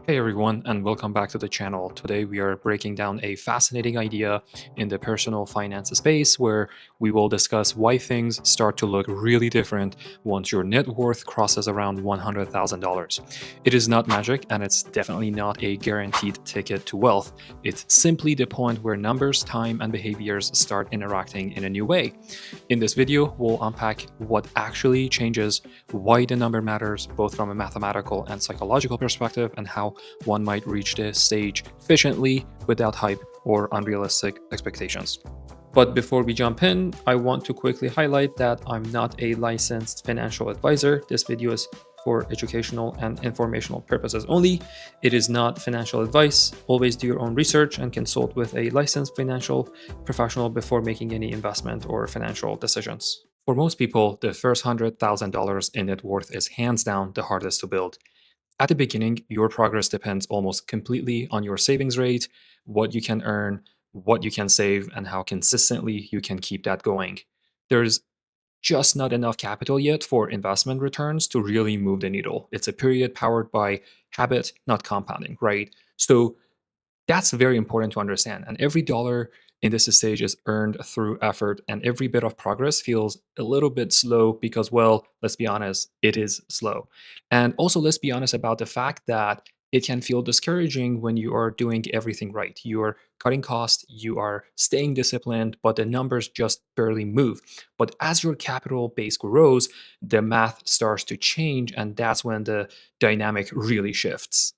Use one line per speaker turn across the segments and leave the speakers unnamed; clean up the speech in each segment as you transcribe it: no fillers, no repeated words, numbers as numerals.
Hey everyone, and welcome back to the channel. Today we are breaking down a fascinating idea in the personal finance space where we will discuss why things start to look really different once your net worth crosses around $100,000. It is not magic, and it's definitely not a guaranteed ticket to wealth. It's simply the point where numbers, time, and behaviors start interacting in a new way. In this video, we'll unpack what actually changes, why the number matters, both from a mathematical and psychological perspective, and how one might reach this stage efficiently without hype or unrealistic expectations. But before we jump in, I want to quickly highlight that I'm not a licensed financial advisor. This video is for educational and informational purposes only. It is not financial advice. Always do your own research and consult with a licensed financial professional before making any investment or financial decisions. For most people, the first $100,000 in net worth is hands down the hardest to build. At the beginning, your progress depends almost completely on your savings rate, what you can earn, what you can save, and how consistently you can keep that going. There's just not enough capital yet for investment returns to really move the needle. It's a period powered by habit, not compounding, right? So that's very important to understand. And every dollar in this stage is earned through effort, and every bit of progress feels a little bit slow because, well, let's be honest, it is slow. And also, let's be honest about the fact that it can feel discouraging when you are doing everything right. You are cutting costs, you are staying disciplined, but the numbers just barely move. But as your capital base grows, the math starts to change, and that's when the dynamic really shifts.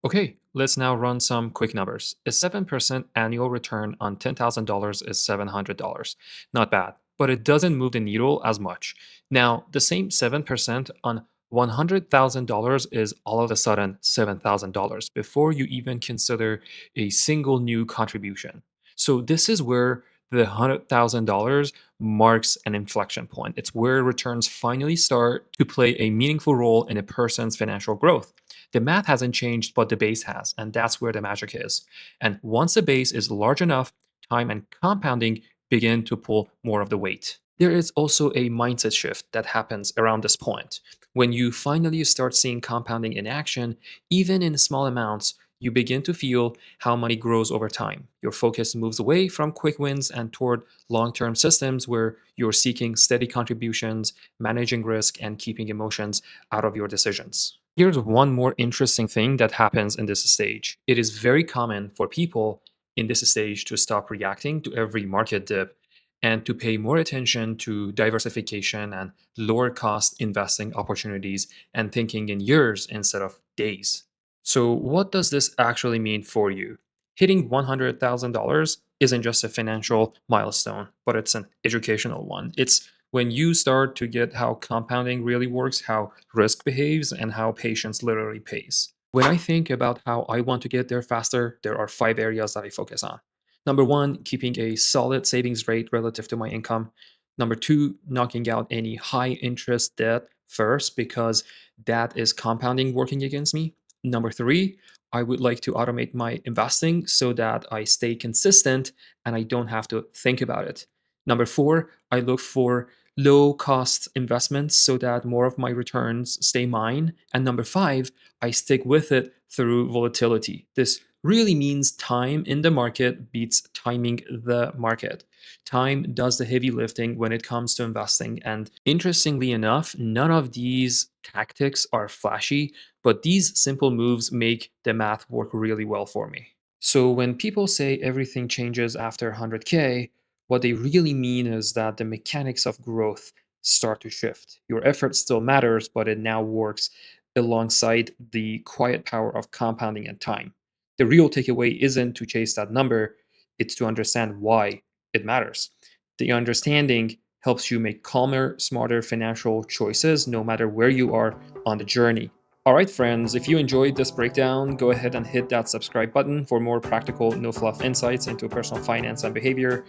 Okay, let's now run some quick numbers. A 7% annual return on $10,000 is $700. Not bad, but it doesn't move the needle as much. Now, the same 7% on $100,000 is all of a sudden $7,000 before you even consider a single new contribution. So, this is where the $100,000 marks an inflection point. It's where returns finally start to play a meaningful role in a person's financial growth. The math hasn't changed, but the base has, and that's where the magic is. And once the base is large enough, time and compounding begin to pull more of the weight. There is also a mindset shift that happens around this point. When you finally start seeing compounding in action, even in small amounts, you begin to feel how money grows over time. Your focus moves away from quick wins and toward long term systems where you're seeking steady contributions, managing risk, and keeping emotions out of your decisions. Here's one more interesting thing that happens in this stage. It is very common for people in this stage to stop reacting to every market dip and to pay more attention to diversification and lower cost investing opportunities and thinking in years instead of days. So, what does this actually mean for you? Hitting $100,000 isn't just a financial milestone, but it's an educational one. It's when you start to get how compounding really works, how risk behaves, and how patience literally pays. When I think about how I want to get there faster, there are five areas that I focus on. Number one, keeping a solid savings rate relative to my income. Number two, knocking out any high interest debt first because that is compounding working against me. Number three, I would like to automate my investing so that I stay consistent and I don't have to think about it. Number four, I look for low cost investments so that more of my returns stay mine. And number five, I stick with it through volatility. This really means time in the market beats timing the market. Time does the heavy lifting when it comes to investing. And interestingly enough, none of these tactics are flashy, but these simple moves make the math work really well for me. So when people say everything changes after 100K, what they really mean is that the mechanics of growth start to shift. Your effort still matters, but it now works alongside the quiet power of compounding and time. The real takeaway isn't to chase that number, it's to understand why it matters. The understanding helps you make calmer, smarter financial choices no matter where you are on the journey. All right, friends, if you enjoyed this breakdown, go ahead and hit that subscribe button for more practical, no fluff insights into personal finance and behavior.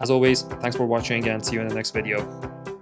As always, thanks for watching and see you in the next video.